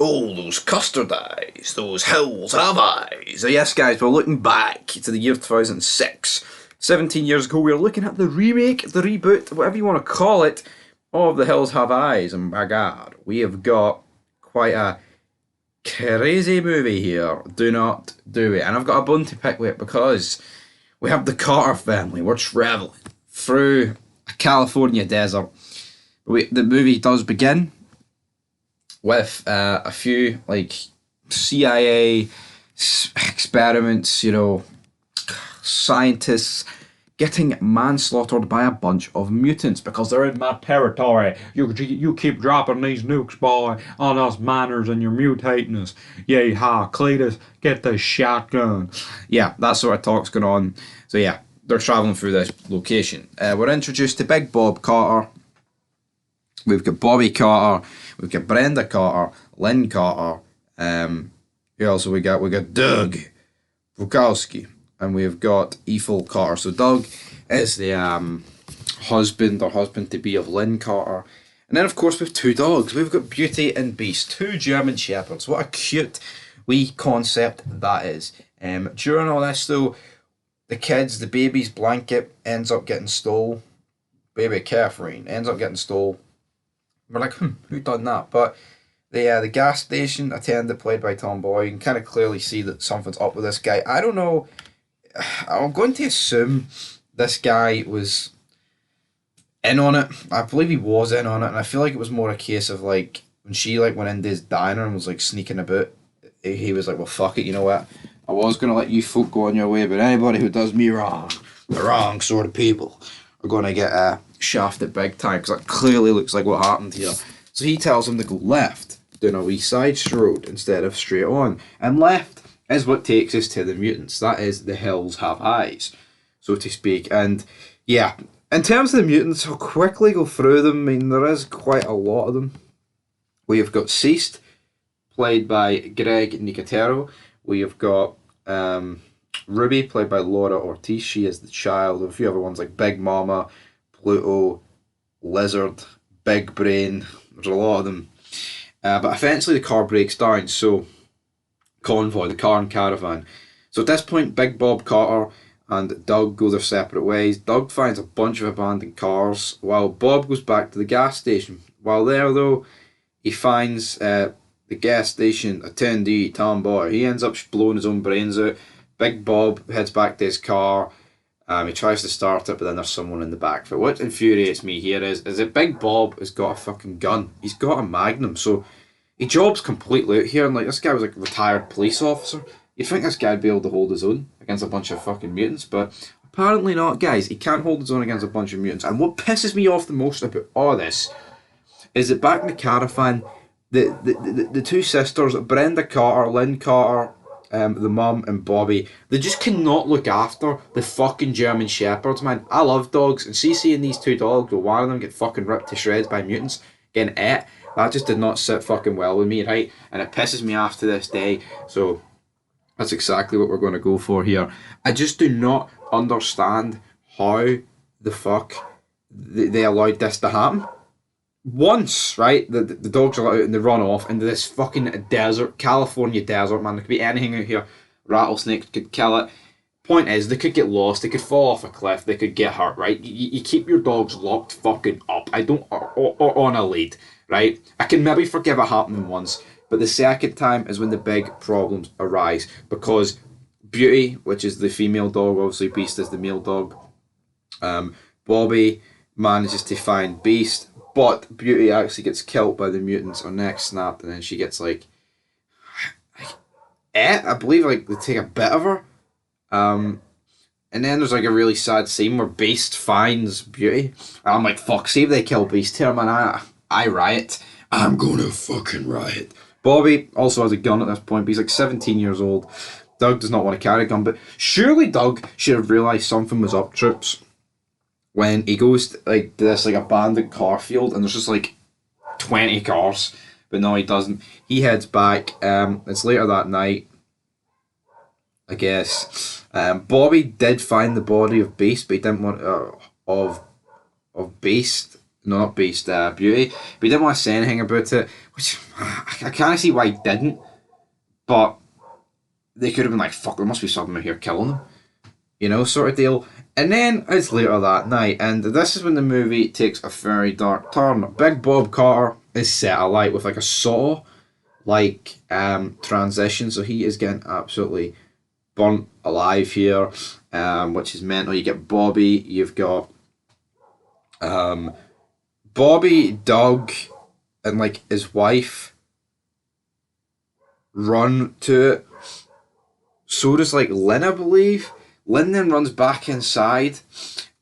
Oh, those custard eyes, those hills have eyes. So yes, guys, we're looking back to the year 2006. 17 years ago, we were looking at the remake, the reboot, whatever you want to call it, of The Hills Have Eyes. And my God, we have got quite a crazy movie here. Do not do it. And I've got a bone to pick with it because we have the Carter family. We're traveling through a California desert. The movie does begin with a few like CIA experiments, scientists getting manslaughtered by a bunch of mutants because they're in my territory. You keep dropping these nukes, boy, on us miners, and you're mutating us. Yay ha, Cletus, get the shotgun. Yeah, that sort of talk's going on. So yeah, they're travelling through this location. We're introduced to Big Bob Carter. We've got Bobby Carter, we've got Brenda Carter, Lynn Carter, who else have we got? We got Doug Bukowski, and we've got Ethel Carter. So Doug is the husband or husband-to-be of Lynn Carter. And then, of course, we've two dogs. We've got Beauty and Beast, two German Shepherds. What a cute wee concept that is. During all this, though, the baby's blanket ends up getting stole. Baby Catherine ends up getting stole. We're like, who done that? But the gas station attendant, played by Tom Boy, you can kind of clearly see that something's up with this guy. I don't know. I'm going to assume this guy was in on it. I believe he was in on it, and I feel like it was more a case of like when she like went into his diner and was like sneaking about. He was like, well, fuck it, you know what? I was gonna let you folk go on your way, but anybody who does me wrong, the wrong sort of people, are gonna get shafted big time, because that clearly looks like what happened here. So he tells him to go left down a wee side road instead of straight on, and left is what takes us to the mutants. That is, the hills have eyes, so to speak. And yeah, in terms of the mutants, I'll quickly go through them. I mean, there is quite a lot of them. We have got Ceased, played by Greg Nicotero. We have got Ruby, played by Laura Ortiz. She is the child of a few other ones like Big Mama, Pluto, Lizard, Big Brain. There's a lot of them. But eventually the car breaks down, so convoy, the car and caravan. So at this point, Big Bob Carter and Doug go their separate ways. Doug finds a bunch of abandoned cars, while Bob goes back to the gas station. While there, though, he finds the gas station attendee, Tom Boy. He ends up blowing his own brains out. Big Bob heads back to his car. He tries to start it, but then there's someone in the back. But what infuriates me here is that Big Bob has got a fucking gun. He's got a Magnum, so he jobs completely out here. And like, this guy was like a retired police officer. You'd think this guy'd be able to hold his own against a bunch of fucking mutants, but apparently not, guys. He can't hold his own against a bunch of mutants. And what pisses me off the most about all this is that back in the caravan, the two sisters, Brenda Carter, Lynn Carter, the mum and Bobby, they just cannot look after the fucking German Shepherds, man. I love dogs, and seeing these two dogs, or one of them get fucking ripped to shreds by mutants, getting ate, that just did not sit fucking well with me, right? And it pisses me off to this day, so that's exactly what we're going to go for here. I just do not understand how the fuck they allowed this to happen. Once, right, the dogs are let out and they run off into this fucking desert, California desert, man. There could be anything out here. Rattlesnakes could kill it. Point is, they could get lost, they could fall off a cliff, they could get hurt, right? You keep your dogs locked fucking up. I don't, or on a lead, right? I can maybe forgive it happening once, but the second time is when the big problems arise, because Beauty, which is the female dog, obviously Beast is the male dog, Bobby manages to find Beast, but Beauty actually gets killed by the mutants, her neck snapped, and then she gets like I believe like they take a bit of her. And then there's like a really sad scene where Beast finds Beauty. And I'm like, fuck, see if they kill Beast here, man. I riot. I'm gonna fucking riot. Bobby also has a gun at this point, but he's like 17 years old. Doug does not want to carry a gun, but surely Doug should have realised something was up, troops, when he goes to, like, this like abandoned car field and there's just like 20 cars. But no, he doesn't. He heads back. It's later that night, I guess. Bobby did find the body of Beast, but he didn't want of Beast. No, not Beast, Beauty. But he didn't want to say anything about it, which I can't see why he didn't, but they could have been like, fuck, there must be something here killing them, sort of deal. And then it's later that night, and this is when the movie takes a very dark turn. Big Bob Carter is set alight with like a saw like transition, so he is getting absolutely burnt alive here, which is mental. You get Bobby, you've got Bobby, Doug, and like his wife run to it. So does like Lynn, I believe. Lynn then runs back inside,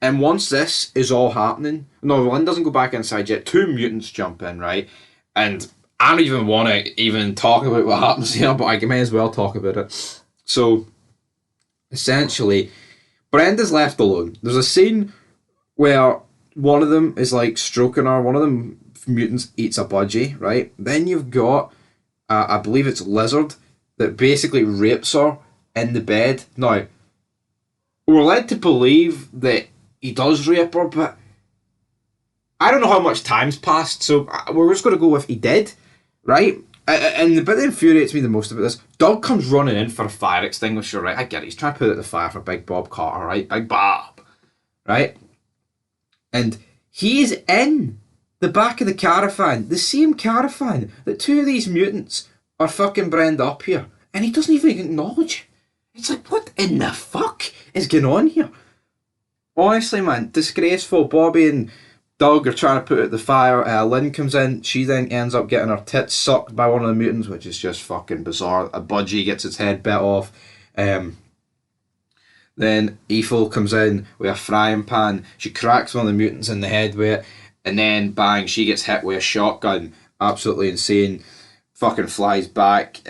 and once this is all happening, no, Lynn doesn't go back inside yet. Two mutants jump in, right? And I don't even want to even talk about what happens here, but I may as well talk about it. So, essentially, Brenda's left alone. There's a scene where one of them is like stroking her, one of them mutants eats a budgie, right? Then you've got, I believe it's Lizard, that basically rapes her in the bed. Now, we're led to believe that he does rape her, but I don't know how much time's passed, so we're just going to go with he did, right? And the bit that infuriates me the most about this, Doug comes running in for a fire extinguisher, right? I get it, he's trying to put out the fire for Big Bob Carter, right? Big Bob, right? And he's in the back of the caravan, the same caravan that two of these mutants are fucking Brenda up here, and he doesn't even acknowledge. It's like, what in the fuck is going on here? Honestly, man, disgraceful. Bobby and Doug are trying to put out the fire. Lynn comes in. She then ends up getting her tits sucked by one of the mutants, which is just fucking bizarre. A budgie gets its head bit off. Then Ethel comes in with a frying pan. She cracks one of the mutants in the head with it. And then, bang, she gets hit with a shotgun. Absolutely insane. Fucking flies back.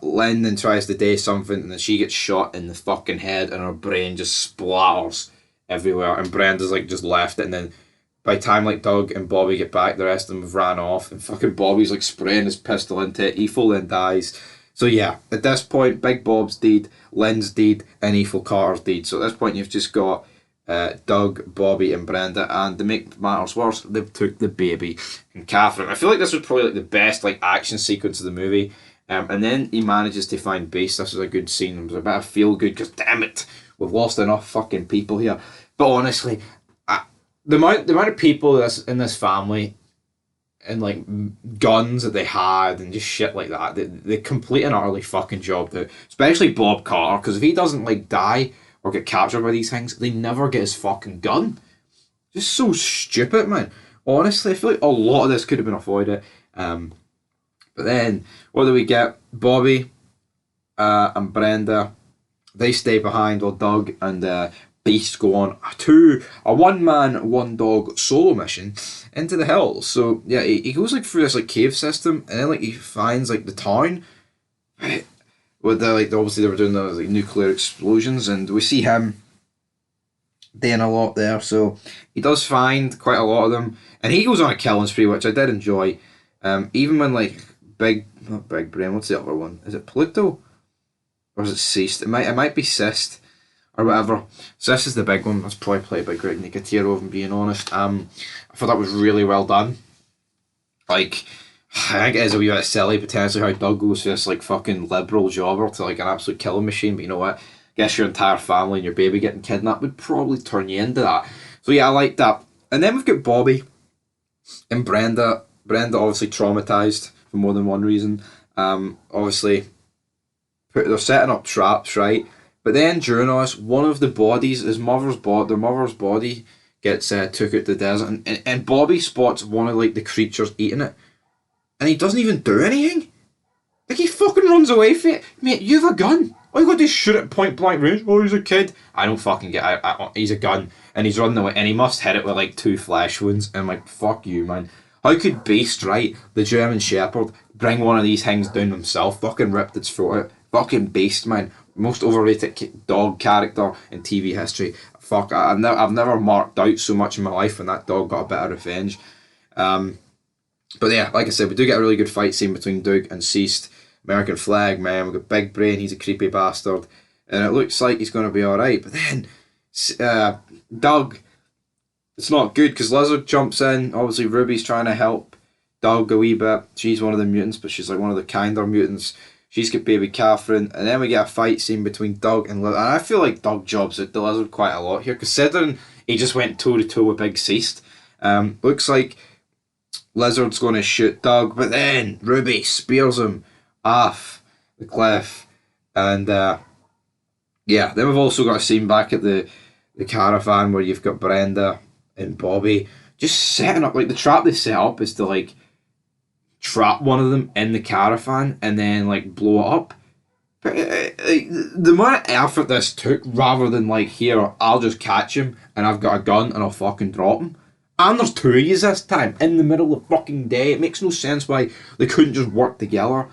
Lynn then tries to do something, and then she gets shot in the fucking head, and her brain just splatters everywhere. And Brenda's like just left it, and then by the time like Doug and Bobby get back, the rest of them have ran off, and fucking Bobby's like spraying his pistol into it. Ethel then dies. So yeah, at this point, Big Bob's dead, Lynn's dead, and Ethel Carter's dead. So at this point, you've just got Doug, Bobby, and Brenda, and to make matters worse, they've took the baby and Catherine. I feel like this was probably like the best like action sequence of the movie. And then he manages to find Beast. This is a good scene. It was a bit of feel good because damn it, we've lost enough fucking people here. But honestly, the amount of people that's in this family and like guns that they had and just shit like that, they complete an utterly fucking job. That especially Bob Carter, because if he doesn't like die or get captured by these things, they never get his fucking gun. Just so stupid, man. Honestly, I feel like a lot of this could have been avoided. But then, what do we get? Bobby and Brenda, they stay behind while Doug and Beast go on a one-man, one-dog solo mission into the hills. So, yeah, he goes like through this like cave system, and then like he finds like the town. Right? With the, like, obviously they were doing the like nuclear explosions, and we see him doing a lot there. So he does find quite a lot of them, and he goes on a killing spree, which I did enjoy. Even when like not Big Brain, what's the other one? Is it Pluto or is it Ceased? It might be Cyst or whatever. So this is the big one. That's probably played by Greg Nicotero, if I'm being honest. I thought that was really well done. Like, I think it is a wee bit silly potentially how Doug goes to this like fucking liberal jobber to like an absolute killing machine, but you know what? I guess your entire family and your baby getting kidnapped would probably turn you into that. So yeah, I like that. And then we've got Bobby and Brenda. Brenda obviously traumatized for more than one reason. Obviously, they're setting up traps, right? But then during all this, one of the bodies, their mother's body gets took out to the desert, and Bobby spots one of like the creatures eating it, and he doesn't even do anything. Like, he fucking runs away from it. Mate, you have a gun. All you got to do is shoot at point blank range. Oh, he's a kid. I don't fucking get it. He's a gun, and he's running away, and he must hit it with like 2 flesh wounds. And I'm like, fuck you, man. How could Beast, right, the German Shepherd, bring one of these things down himself? Fucking ripped its throat out. Fucking Beast, man. Most overrated dog character in TV history. Fuck, I've never marked out so much in my life when that dog got a bit of revenge. But yeah, like I said, we do get a really good fight scene between Doug and Ceased. American flag, man. We've got Big Brain, he's a creepy bastard. And it looks like he's going to be alright. But then, Doug it's not good because Lizard jumps in. Obviously, Ruby's trying to help Doug a wee bit. She's one of the mutants, but she's like one of the kinder mutants. She's got baby Catherine, and then we get a fight scene between Doug and Lizard. And I feel like Doug jobs at the Lizard quite a lot here, considering he just went toe to toe with Big Ceased. Looks like Lizard's going to shoot Doug, but then Ruby spears him off the cliff. And yeah, then we've also got a scene back at the caravan where you've got Brenda and Bobby just setting up, like the trap they set up is to like trap one of them in the caravan and then like blow it up. But the amount of effort this took, rather than like, here, I'll just catch him and I've got a gun and I'll fucking drop him. And there's two of you this time in the middle of the fucking day. It makes no sense why they couldn't just work together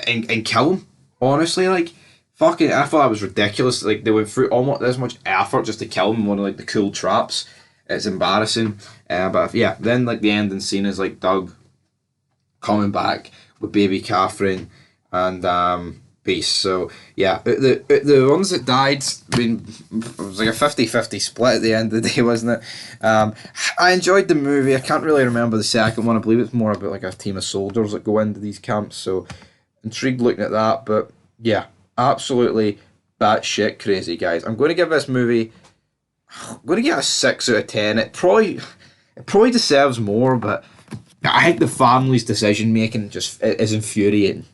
and kill him. Honestly, like, fucking, I thought that was ridiculous. Like, they went through almost this much effort just to kill him in one of like the cool traps. It's embarrassing. But yeah, then like the ending scene is like Doug coming back with baby Catherine and Beast. So yeah, the ones that died, I mean, it was like a 50-50 split at the end of the day, wasn't it? I enjoyed the movie. I can't really remember the second one. I believe it's more about like a team of soldiers that go into these camps. So intrigued looking at that. But yeah, absolutely batshit crazy, guys. I'm going to give this movie, I'm going to get a 6 out of 10. It probably deserves more, but I think the family's decision making just is infuriating.